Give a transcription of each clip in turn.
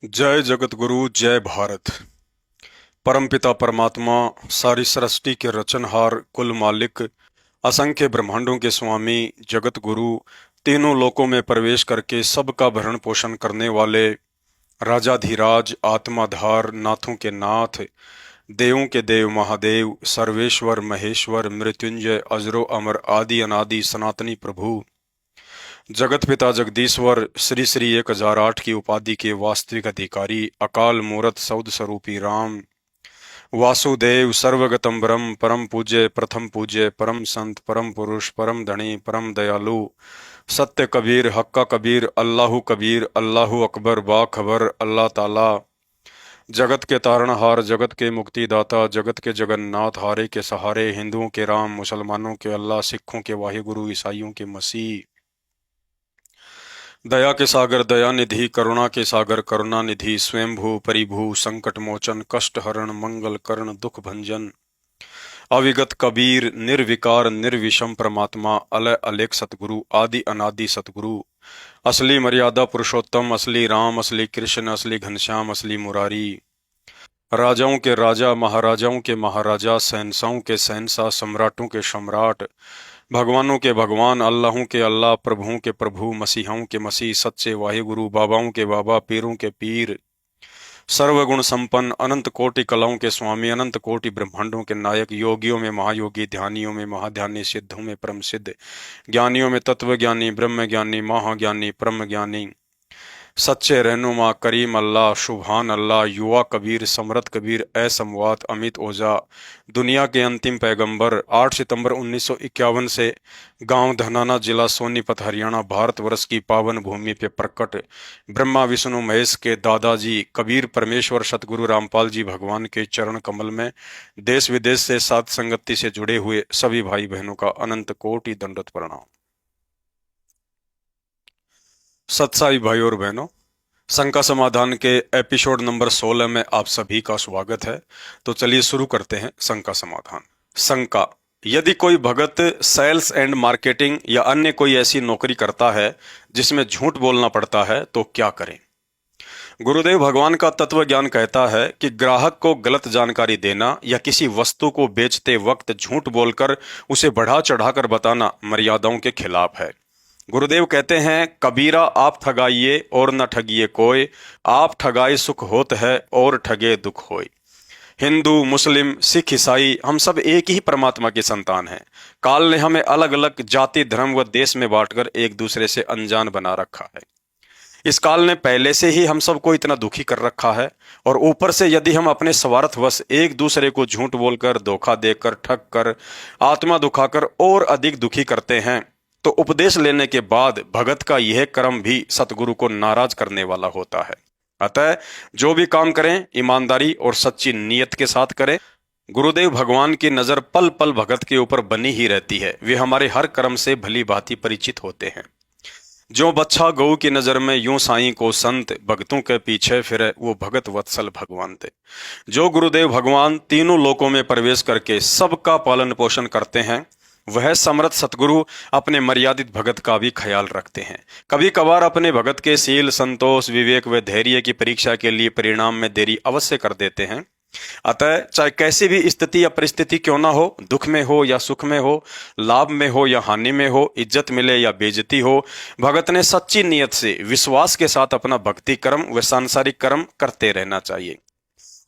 जय जगत गुरु जय भारत। परमपिता परमात्मा, सारी सृष्टि के रचनहार, कुल मालिक, असंख्य ब्रह्मांडों के स्वामी, जगत गुरु, तीनों लोकों में प्रवेश करके सबका भरण पोषण करने वाले, राजाधिराज, आत्माधार, नाथों के नाथ, देवों के देव महादेव, सर्वेश्वर महेश्वर, मृत्युंजय, अजरो अमर, आदि अनादि सनातनी प्रभु, जगत पिता जगदीश्वर, श्री श्री 1008 की उपाधि के वास्तविक अधिकारी, अकाल मूरत सौद स्वरूपी राम, वासुदेव, सर्वगतम ब्रह्म, परम पूज्य, प्रथम पूज्य, परम संत, परम पुरुष, परम धनी, परम दयालु, सत्य कबीर, हक्का कबीर, अल्लाहु कबीर, अल्लाहु अकबर, बाखबर, अल्लाह ताला, जगत के तारणहार, जगत के मुक्तिदाता, जगत के जगन्नाथ, हारे के सहारे, हिंदुओं के राम, मुसलमानों के अल्लाह, सिखों के वाहिगुरु, ईसाइयों के मसीह, दया के सागर दया निधि, करुणा के सागर करुणा निधि, स्वयंभू परिभू, संकट मोचन, कष्ट हरण, मंगल करण, दुख भंजन, अविगत कबीर, निर्विकार निर्विषम परमात्मा, अलय अलेख सतगुरु, आदि अनादि सतगुरु, असली मर्यादा पुरुषोत्तम, असली राम, असली कृष्ण, असली घनश्याम, असली मुरारी, राजाओं के राजा, महाराजाओं के महाराजा, शहंशाहों के शहंशाह, सम्राटों के सम्राट, भगवानों के भगवान, अल्लाहों के अल्लाह, प्रभुओं के प्रभु, मसीहाओं के मसीह, सच्चे वाहिगुरु, बाबाओं के बाबा, पीरों के पीर, सर्वगुण संपन्न, अनंत कोटि कलाओं के स्वामी, अनंत कोटि ब्रह्मांडों के नायक, योगियों में महायोगी, ध्यानियों में महाध्यानी, सिद्धों में परम सिद्ध, ज्ञानियों में तत्व ज्ञानी, ब्रह्म ज्ञानी, महाज्ञानी, परम ज्ञानी, सच्चे रहनुमा, करीम अल्लाह, शुभान अल्लाह, युवा कबीर, समरत कबीर, ए समवात, अमित ओझा, दुनिया के अंतिम पैगंबर, 8 सितंबर 1951 से गांव धनाना, जिला सोनीपत, हरियाणा, भारतवर्ष की पावन भूमि पे प्रकट ब्रह्मा विष्णु महेश के दादाजी कबीर परमेश्वर सतगुरु रामपाल जी भगवान के चरण कमल में देश विदेश से साथ संगति से जुड़े हुए सभी भाई बहनों का अनंत कोटि दंडवत प्रणाम। सत्साई भाई और बहनों, शंका समाधान के एपिसोड नंबर 16 में आप सभी का स्वागत है। तो चलिए शुरू करते हैं शंका समाधान। शंका: यदि कोई भगत सेल्स एंड मार्केटिंग या अन्य कोई ऐसी नौकरी करता है जिसमें झूठ बोलना पड़ता है तो क्या करें? गुरुदेव भगवान का तत्व ज्ञान कहता है कि ग्राहक को गलत जानकारी देना या किसी वस्तु को बेचते वक्त झूठ बोलकर उसे बढ़ा चढ़ाकर बताना मर्यादाओं के खिलाफ है। गुरुदेव कहते हैं, कबीरा आप ठगाइए और न ठगिए कोई, आप ठगाए सुख होत है और ठगे दुख होय। हिंदू, मुस्लिम, सिख, ईसाई, हम सब एक ही परमात्मा के संतान हैं। काल ने हमें अलग अलग जाति, धर्म व देश में बांटकर एक दूसरे से अनजान बना रखा है। इस काल ने पहले से ही हम सबको इतना दुखी कर रखा है, और ऊपर से यदि हम अपने स्वार्थवश एक दूसरे को झूठ बोलकर, धोखा देकर, ठग कर, आत्मा दुखाकर और अधिक दुखी करते हैं, तो उपदेश लेने के बाद भगत का यह कर्म भी सतगुरु को नाराज करने वाला होता है। अतः जो भी काम करें ईमानदारी और सच्ची नीयत के साथ करें। गुरुदेव भगवान की नजर पल पल भगत के ऊपर बनी ही रहती है। वे हमारे हर कर्म से भली भांति परिचित होते हैं। जो बच्चा गऊ की नजर में यूं साईं को संत, भक्तों के पीछे फिरे वो भगत वत्सल भगवान थे। जो गुरुदेव भगवान तीनों लोकों में प्रवेश करके सबका पालन पोषण करते हैं, वह समर्थ सतगुरु अपने मर्यादित भगत का भी ख्याल रखते हैं। कभी कभार अपने भगत के शील, संतोष, विवेक व धैर्य की परीक्षा के लिए परिणाम में देरी अवश्य कर देते हैं। अतः चाहे कैसी भी स्थिति या परिस्थिति क्यों ना हो, दुख में हो या सुख में हो, लाभ में हो या हानि में हो, इज्जत मिले या बेइज्जती हो, भगत ने सच्ची नियत से विश्वास के साथ अपना भक्ति कर्म व सांसारिक कर्म करते रहना चाहिए।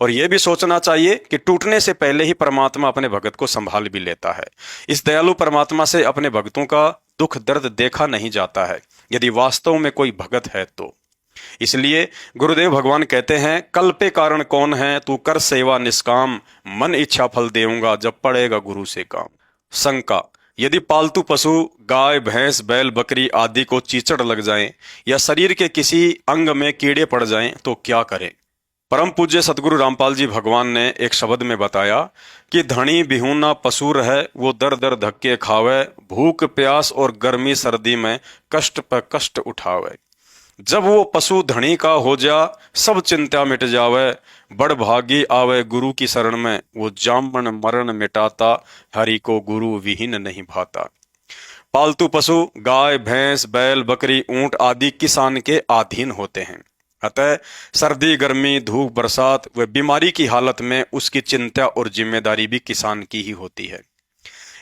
और यह भी सोचना चाहिए कि टूटने से पहले ही परमात्मा अपने भगत को संभाल भी लेता है। इस दयालु परमात्मा से अपने भक्तों का दुख दर्द देखा नहीं जाता है, यदि वास्तव में कोई भगत है तो। इसलिए गुरुदेव भगवान कहते हैं, कल पे कारण कौन है, तू कर सेवा निष्काम, मन इच्छा फल देऊंगा जब पड़ेगा गुरु से काम। शंका: यदि पालतू पशु गाय, भैंस, बैल, बकरी आदि को चीचड़ लग जाएं या शरीर के किसी अंग में कीड़े पड़ जाएं तो क्या करें? परम पूज्य सतगुरु रामपाल जी भगवान ने एक शब्द में बताया कि धनी बिहूना पशु रहे, वो दर दर धक्के खावे, भूख प्यास और गर्मी सर्दी में कष्ट पर कष्ट उठावे। जब वो पशु धनी का हो जा, सब चिंता मिट जावे, बड़ भागी आवे गुरु की शरण में, वो जामन मरण मिटाता, हरि को गुरु विहीन नहीं भाता। पालतू पशु गाय, भैंस, बैल, बकरी, ऊंट आदि किसान के अधीन होते हैं। अतः सर्दी गर्मी धूप बरसात व बीमारी की हालत में उसकी चिंता और जिम्मेदारी भी किसान की ही होती है।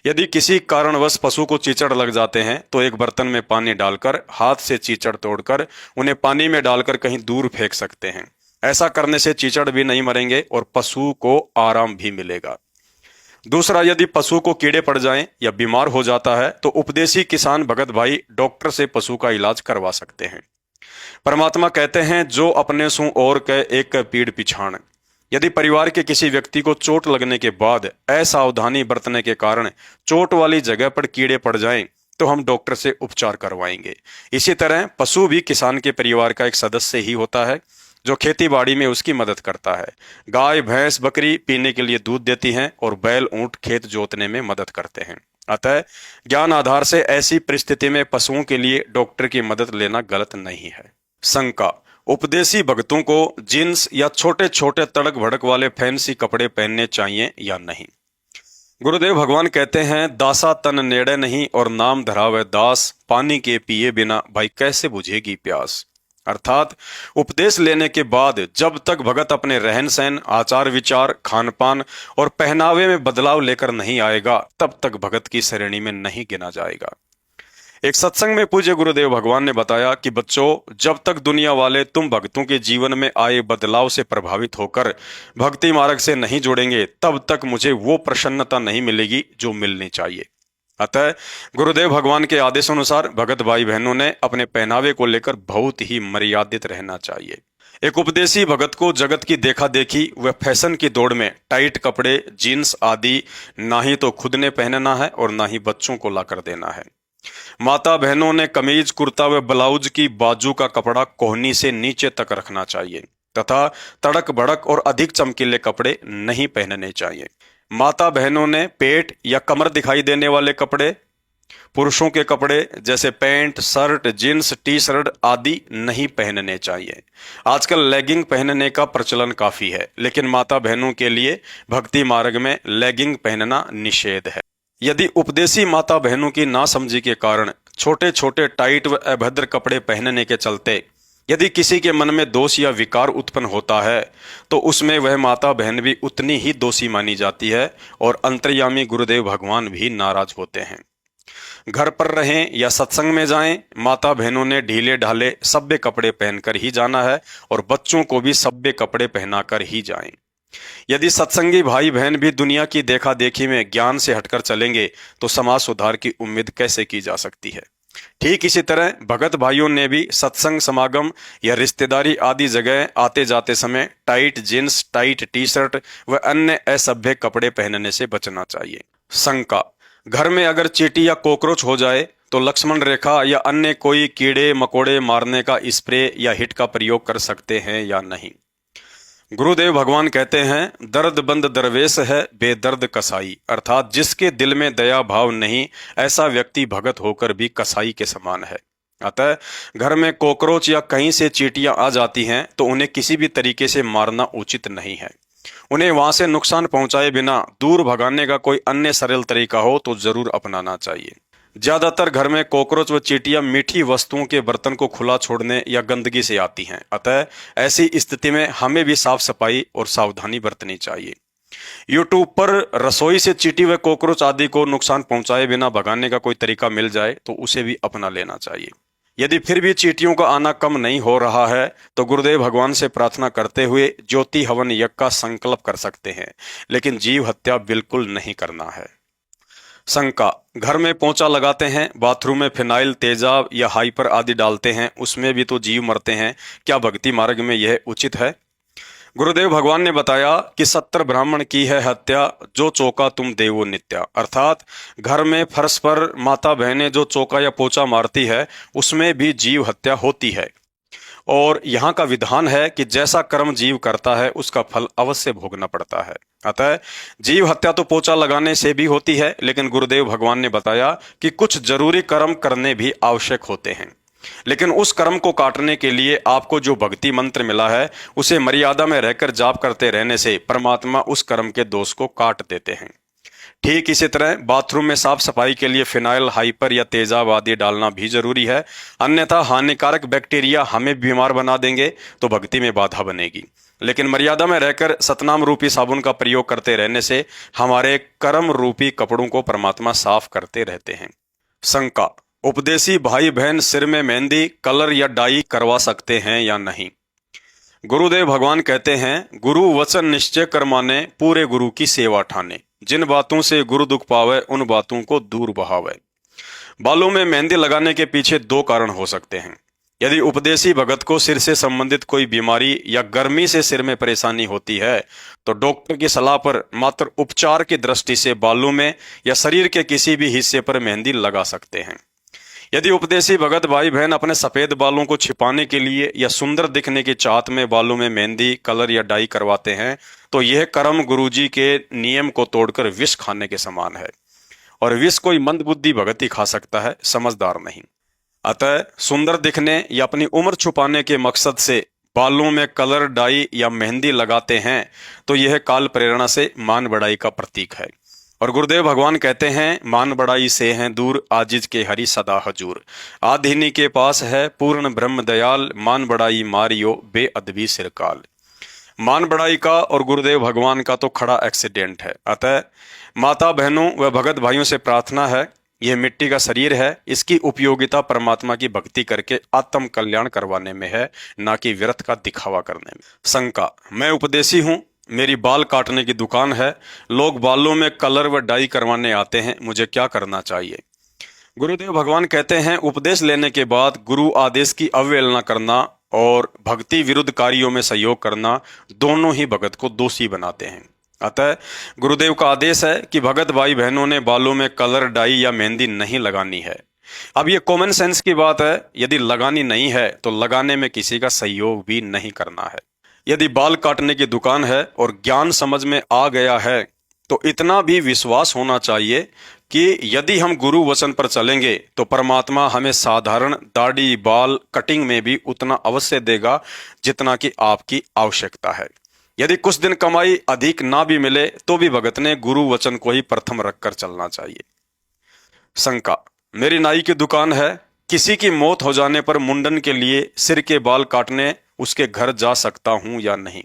यदि किसी कारणवश पशु को चीचड़ लग जाते हैं तो एक बर्तन में पानी डालकर हाथ से चीचड़ तोड़कर उन्हें पानी में डालकर कहीं दूर फेंक सकते हैं। ऐसा करने से चीचड़ भी नहीं मरेंगे और पशु को आराम भी मिलेगा। दूसरा, यदि पशु को कीड़े पड़ जाएं या बीमार हो जाता है तो उपदेशी किसान भगत भाई डॉक्टर से पशु का इलाज करवा सकते हैं। परमात्मा कहते हैं, जो अपने सु और के एक पीड़ पिछाड़। यदि परिवार के किसी व्यक्ति को चोट लगने के बाद असावधानी बरतने के कारण चोट वाली जगह पर कीड़े पड़ जाएं तो हम डॉक्टर से उपचार करवाएंगे। इसी तरह पशु भी किसान के परिवार का एक सदस्य ही होता है जो खेती बाड़ी में उसकी मदद करता है। गाय भैंस बकरी पीने के लिए दूध देती हैं और बैल ऊंट खेत जोतने में मदद करते हैं। अतः ज्ञान आधार से ऐसी परिस्थिति में पशुओं के लिए डॉक्टर की मदद लेना गलत नहीं है। शंका, उपदेशी भक्तों को जींस या छोटे छोटे तड़क भड़क वाले फैंसी कपड़े पहनने चाहिए या नहीं। गुरुदेव भगवान कहते हैं, दासा तन नेड़े नहीं और नाम धरावे दास, पानी के पिए बिना भाई कैसे बुझेगी प्यास। अर्थात उपदेश लेने के बाद जब तक भगत अपने रहन सहन आचार विचार खान पान और पहनावे में बदलाव लेकर नहीं आएगा तब तक भगत की श्रेणी में नहीं गिना जाएगा। एक सत्संग में पूज्य गुरुदेव भगवान ने बताया कि बच्चों, जब तक दुनिया वाले तुम भक्तों के जीवन में आए बदलाव से प्रभावित होकर भक्ति मार्ग से नहीं जुड़ेंगे तब तक मुझे वो प्रसन्नता नहीं मिलेगी जो मिलनी चाहिए। अतः गुरुदेव भगवान के आदेशानुसार भगत भाई बहनों ने अपने पहनावे को लेकर बहुत ही मर्यादित रहना चाहिए। एक उपदेशी भगत को जगत की देखा देखी व फैशन की दौड़ में टाइट कपड़े जीन्स आदि ना ही तो खुद ने पहनना है और ना ही बच्चों को लाकर देना है। माता बहनों ने कमीज कुर्ता व ब्लाउज की बाजू का कपड़ा कोहनी से नीचे तक रखना चाहिए तथा तड़क भड़क और अधिक चमकीले कपड़े नहीं पहनने चाहिए। माता बहनों ने पेट या कमर दिखाई देने वाले कपड़े, पुरुषों के कपड़े जैसे pant shirt jeans T shirt आदि नहीं पहनने चाहिए। आजकल लेगिंग पहनने का प्रचलन काफी है, लेकिन माता बहनों के लिए भक्ति मार्ग में लेगिंग पहनना निषेध है। यदि उपदेशी माता बहनों की नासमझी के कारण छोटे छोटे टाइट व अभद्र कपड़े पहनने के चलते यदि किसी के मन में दोष या विकार उत्पन्न होता है तो उसमें वह माता बहन भी उतनी ही दोषी मानी जाती है और अंतर्यामी गुरुदेव भगवान भी नाराज होते हैं। घर पर रहें या सत्संग में जाएं, माता बहनों ने ढीले ढाले सभ्य कपड़े पहनकर ही जाना है और बच्चों को भी सभ्य कपड़े पहनाकर ही जाएं। यदि सत्संगी भाई बहन भी दुनिया की देखा देखी में ज्ञान से हटकर चलेंगे तो समाज सुधार की उम्मीद कैसे की जा सकती है। ठीक इसी तरह भगत भाइयों ने भी सत्संग समागम या रिश्तेदारी आदि जगह आते जाते समय tight jeans tight T shirt व अन्य असभ्य कपड़े पहनने से बचना चाहिए। शंका, घर में अगर चींटी या कॉकरोच हो जाए तो लक्ष्मण रेखा या अन्य कोई कीड़े मकोड़े मारने का स्प्रे या हिट का प्रयोग कर सकते हैं या नहीं। गुरुदेव भगवान कहते हैं, दर्दबंद दरवेश है बेदर्द कसाई। अर्थात जिसके दिल में दया भाव नहीं ऐसा व्यक्ति भगत होकर भी कसाई के समान है। अतः घर में कॉकरोच या कहीं से चींटियां आ जाती हैं तो उन्हें किसी भी तरीके से मारना उचित नहीं है। उन्हें वहां से नुकसान पहुंचाए बिना दूर भगाने का कोई अन्य सरल तरीका हो तो जरूर अपनाना चाहिए। ज्यादातर घर में कॉकरोच व चींटियां मीठी वस्तुओं के बर्तन को खुला छोड़ने या गंदगी से आती हैं। अतः ऐसी स्थिति में हमें भी साफ सफाई और सावधानी बरतनी चाहिए। यूट्यूब पर रसोई से चींटी व कॉकरोच आदि को नुकसान पहुंचाए बिना भगाने का कोई तरीका मिल जाए तो उसे भी अपना लेना चाहिए। यदि फिर भी चींटियों का आना कम नहीं हो रहा है तो गुरुदेव भगवान से प्रार्थना करते हुए ज्योति हवन यज्ञ का संकल्प कर सकते हैं, लेकिन जीव हत्या बिल्कुल नहीं करना है। शंका, घर में पोंछा लगाते हैं, बाथरूम में फिनाइल तेजाब या हाइपर आदि डालते हैं, उसमें भी तो जीव मरते हैं, क्या भक्ति मार्ग में यह उचित है। गुरुदेव भगवान ने बताया कि 70 ब्राह्मण की है हत्या, जो चौका तुम देवो नित्या। अर्थात घर में फर्श पर माता बहनें जो चौका या पोछा मारती है उसमें भी जीव हत्या होती है और यहाँ का विधान है कि जैसा कर्म जीव करता है उसका फल अवश्य भोगना पड़ता है। अतः जीव हत्या तो पोछा लगाने से भी होती है, लेकिन गुरुदेव भगवान ने बताया कि कुछ जरूरी कर्म करने भी आवश्यक होते हैं। लेकिन उस कर्म को काटने के लिए आपको जो भक्ति मंत्र मिला है उसे मर्यादा में रहकर जाप करते रहने से परमात्मा उस कर्म के दोष को काट देते हैं। ठीक इसी तरह बाथरूम में साफ सफाई के लिए फिनाइल, हाइपर या तेजाब आदि डालना भी जरूरी है, अन्यथा हानिकारक बैक्टीरिया हमें बीमार बना देंगे तो भक्ति में बाधा बनेगी। लेकिन मर्यादा में रहकर सतनाम रूपी साबुन का प्रयोग करते रहने से हमारे कर्म रूपी कपड़ों को परमात्मा साफ करते रहते हैं। शंका, उपदेशी भाई बहन सिर में मेहंदी, कलर या डाई करवा सकते हैं या नहीं? गुरुदेव भगवान कहते हैं, गुरु वचन निश्चय कर माने, पूरे गुरु की सेवा ठाने, जिन बातों से गुरु दुख पावे उन बातों को दूर बहावे। बालों में मेहंदी लगाने के पीछे दो कारण हो सकते हैं। यदि उपदेशी भगत को सिर से संबंधित कोई बीमारी या गर्मी से सिर में परेशानी होती है तो डॉक्टर की सलाह पर मात्र उपचार की दृष्टि से बालों में या शरीर के किसी भी हिस्से पर मेहंदी लगा सकते हैं। यदि उपदेशी भगत भाई बहन अपने सफेद बालों को छिपाने के लिए या सुंदर दिखने की चाहत में बालों में मेहंदी, कलर या डाई करवाते हैं तो यह कर्म गुरुजी के नियम को तोड़कर विष खाने के समान है, और विष कोई मंदबुद्धि भगत ही खा सकता है, समझदार नहीं। अतः सुंदर दिखने या अपनी उम्र छुपाने के मकसद से बालों में कलर, डाई या मेहंदी लगाते हैं तो यह काल प्रेरणा से मान बढ़ाई का प्रतीक है। और गुरुदेव भगवान कहते हैं, मान बढ़ाई से हैं दूर, आजिज के हरि सदा हजूर। आधिनी के पास है पूर्ण ब्रह्म दयाल, मान बढ़ाई मारियो बेअदबी सिरकाल। मान बढ़ाई का और गुरुदेव भगवान का तो खड़ा एक्सीडेंट है। अतः माता बहनों व भगत भाइयों से प्रार्थना है, यह मिट्टी का शरीर है, इसकी उपयोगिता परमात्मा की भक्ति करके आत्म कल्याण करवाने में है, ना कि व्यर्थ का दिखावा करने में। शंका, मैं उपदेशी हूँ, मेरी बाल काटने की दुकान है, लोग बालों में कलर व डाई करवाने आते हैं, मुझे क्या करना चाहिए? गुरुदेव भगवान कहते हैं, उपदेश लेने के बाद गुरु आदेश की अवहेलना करना और भक्ति विरुद्ध कार्यों में सहयोग करना दोनों ही भगत को दोषी बनाते हैं। अतः गुरुदेव का आदेश है कि भगत भाई बहनों ने बालों में कलर, डाई या मेहंदी नहीं लगानी है। अब ये कॉमन सेंस की बात है, यदि लगानी नहीं है तो लगाने में किसी का सहयोग भी नहीं करना है। यदि बाल काटने की दुकान है और ज्ञान समझ में आ गया है तो इतना भी विश्वास होना चाहिए कि यदि हम गुरु वचन पर चलेंगे तो परमात्मा हमें साधारण दाढ़ी, बाल, कटिंग में भी उतना अवश्य देगा जितना कि आपकी आवश्यकता है। यदि कुछ दिन कमाई अधिक ना भी मिले तो भी भगत ने गुरु वचन को ही प्रथम रखकर चलना चाहिए। शंका, मेरी नाई की दुकान है, किसी की मौत हो जाने पर मुंडन के लिए सिर के बाल काटने उसके घर जा सकता हूं या नहीं?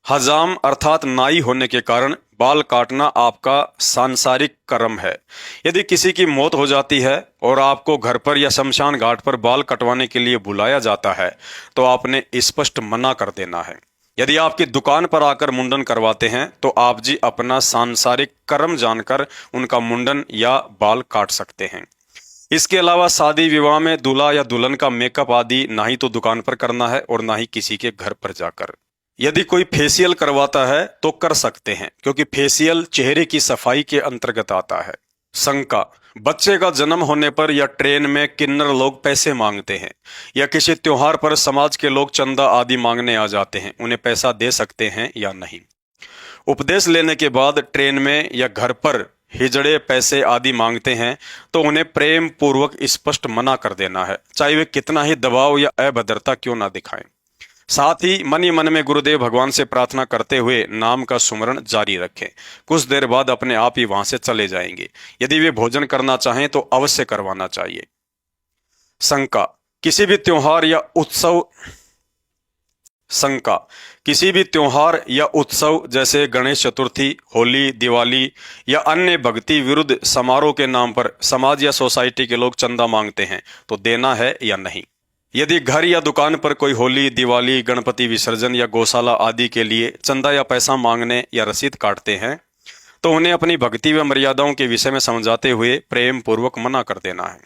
हजाम अर्थात नाई होने के कारण बाल काटना आपका सांसारिक कर्म है। यदि किसी की मौत हो जाती है और आपको घर पर या शमशान घाट पर बाल कटवाने के लिए बुलाया जाता है तो आपने स्पष्ट मना कर देना है। यदि आपकी दुकान पर आकर मुंडन करवाते हैं तो आप जी अपना सांसारिक कर्म जानकर उनका मुंडन या बाल काट सकते हैं। इसके अलावा शादी विवाह में दूल्हा या दुल्हन का मेकअप आदि ना ही तो दुकान पर करना है और ना ही किसी के घर पर जाकर। यदि कोई फेशियल करवाता है तो कर सकते हैं, क्योंकि फेशियल चेहरे की सफाई के अंतर्गत आता है। शंका, बच्चे का जन्म होने पर या ट्रेन में किन्नर लोग पैसे मांगते हैं या किसी त्योहार पर समाज के लोग चंदा आदि मांगने आ जाते हैं, उन्हें पैसा दे सकते हैं या नहीं? उपदेश लेने के बाद ट्रेन में या घर पर हिजड़े पैसे आदि मांगते हैं तो उन्हें प्रेम पूर्वक स्पष्ट मना कर देना है, चाहे वे कितना ही दबाव या अभद्रता क्यों ना दिखाएं। साथ ही मन ही मन में गुरुदेव भगवान से प्रार्थना करते हुए नाम का सुमरण जारी रखें। कुछ देर बाद अपने आप ही वहां से चले जाएंगे। यदि वे भोजन करना चाहें तो अवश्य करवाना चाहिए। शंका, किसी भी त्योहार या उत्सव जैसे गणेश चतुर्थी, होली, दिवाली या अन्य भक्ति विरुद्ध समारोह के नाम पर समाज या सोसाइटी के लोग चंदा मांगते हैं तो देना है या नहीं? यदि घर या दुकान पर कोई होली, दिवाली, गणपति विसर्जन या गौशाला आदि के लिए चंदा या पैसा मांगने या रसीद काटते हैं तो उन्हें अपनी भक्ति व मर्यादाओं के विषय में समझाते हुए प्रेम पूर्वक मना कर देना है।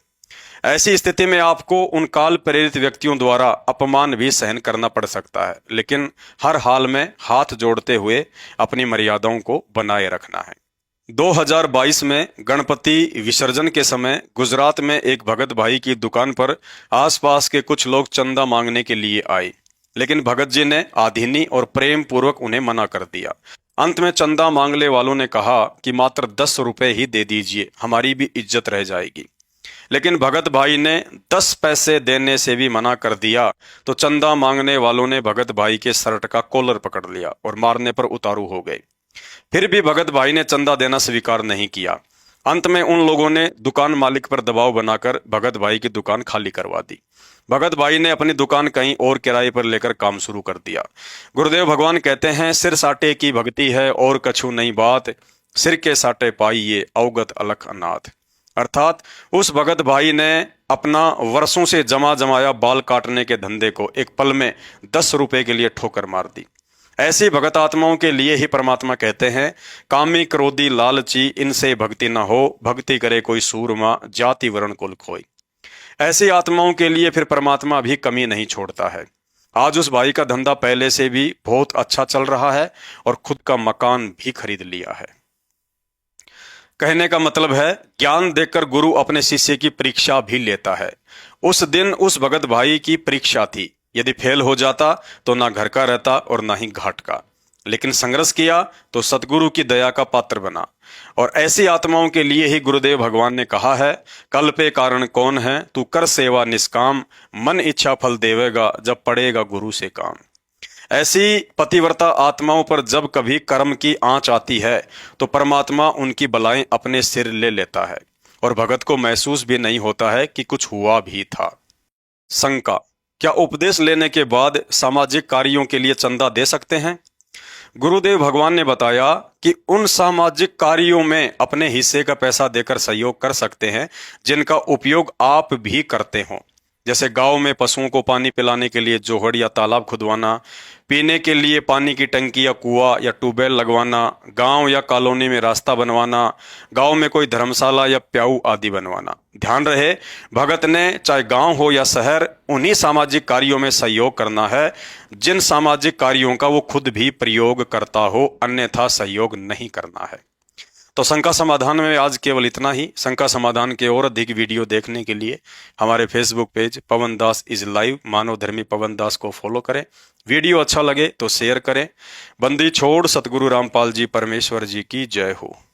ऐसी स्थिति में आपको उन काल प्रेरित व्यक्तियों द्वारा अपमान भी सहन करना पड़ सकता है, लेकिन हर हाल में हाथ जोड़ते हुए अपनी मर्यादाओं को बनाए रखना है। 2022 में गणपति विसर्जन के समय गुजरात में एक भगत भाई की दुकान पर आसपास के कुछ लोग चंदा मांगने के लिए आए, लेकिन भगत जी ने आधीनी और प्रेम पूर्वक उन्हें मना कर दिया। अंत में चंदा मांगने वालों ने कहा कि मात्र 10 रुपए ही दे दीजिए, हमारी भी इज्जत रह जाएगी। लेकिन भगत भाई ने 10 पैसे देने से भी मना कर दिया तो चंदा मांगने वालों ने भगत भाई के शर्ट का कॉलर पकड़ लिया और मारने पर उतारू हो गए। फिर भी भगत भाई ने चंदा देना स्वीकार नहीं किया। अंत में उन लोगों ने दुकान मालिक पर दबाव बनाकर भगत भाई की दुकान खाली करवा दी। भगत भाई ने अपनी दुकान कहीं और किराए पर लेकर काम शुरू कर दिया। गुरुदेव भगवान कहते हैं, सिर साटे की भक्ति है और कछु नहीं बात, सिर के साटे पाइये अवगत अलख अनाथ। अर्थात उस भगत भाई ने अपना वर्षों से जमा जमाया बाल काटने के धंधे को एक पल में 10 रुपए के लिए ठोकर मार दी। ऐसी भगत आत्माओं के लिए ही परमात्मा कहते हैं, कामी क्रोधी लालची इनसे भक्ति न हो, भक्ति करे कोई सूरमा जाति वर्ण कुल खोई। ऐसी आत्माओं के लिए फिर परमात्मा भी कमी नहीं छोड़ता है। आज उस भाई का धंधा पहले से भी बहुत अच्छा चल रहा है और खुद का मकान भी खरीद लिया है। कहने का मतलब है, ज्ञान देकर गुरु अपने शिष्य की परीक्षा भी लेता है। उस दिन उस भगत भाई की परीक्षा थी। यदि फेल हो जाता तो ना घर का रहता और ना ही घाट का, लेकिन संघर्ष किया तो सतगुरु की दया का पात्र बना। और ऐसी आत्माओं के लिए ही गुरुदेव भगवान ने कहा है, कल पे कारण कौन है, तू कर सेवा निष्काम, मन इच्छा फल देवेगा जब पड़ेगा गुरु से काम। ऐसी पतिव्रता आत्माओं पर जब कभी कर्म की आंच आती है तो परमात्मा उनकी बलाएं अपने सिर ले लेता है और भगत को महसूस भी नहीं होता है कि कुछ हुआ भी था। शंका, क्या उपदेश लेने के बाद सामाजिक कार्यों के लिए चंदा दे सकते हैं? गुरुदेव भगवान ने बताया कि उन सामाजिक कार्यों में अपने हिस्से का पैसा देकर सहयोग कर सकते हैं जिनका उपयोग आप भी करते हो, जैसे गांव में पशुओं को पानी पिलाने के लिए जोहड़ या तालाब खुदवाना, पीने के लिए पानी की टंकी या कुआं या ट्यूबवेल लगवाना, गांव या कॉलोनी में रास्ता बनवाना, गांव में कोई धर्मशाला या प्याऊ आदि बनवाना। ध्यान रहे, भगत ने चाहे गांव हो या शहर, उन्हीं सामाजिक कार्यों में सहयोग करना है जिन सामाजिक कार्यों का वो खुद भी प्रयोग करता हो, अन्यथा सहयोग नहीं करना है। तो शंका समाधान में आज केवल इतना ही। शंका समाधान के और अधिक वीडियो देखने के लिए हमारे Facebook page Pawan Das is live मानव धर्मी पवन दास को फॉलो करें। वीडियो अच्छा लगे तो शेयर करें। बंदी छोड़ सतगुरु रामपाल जी परमेश्वर जी की जय हो।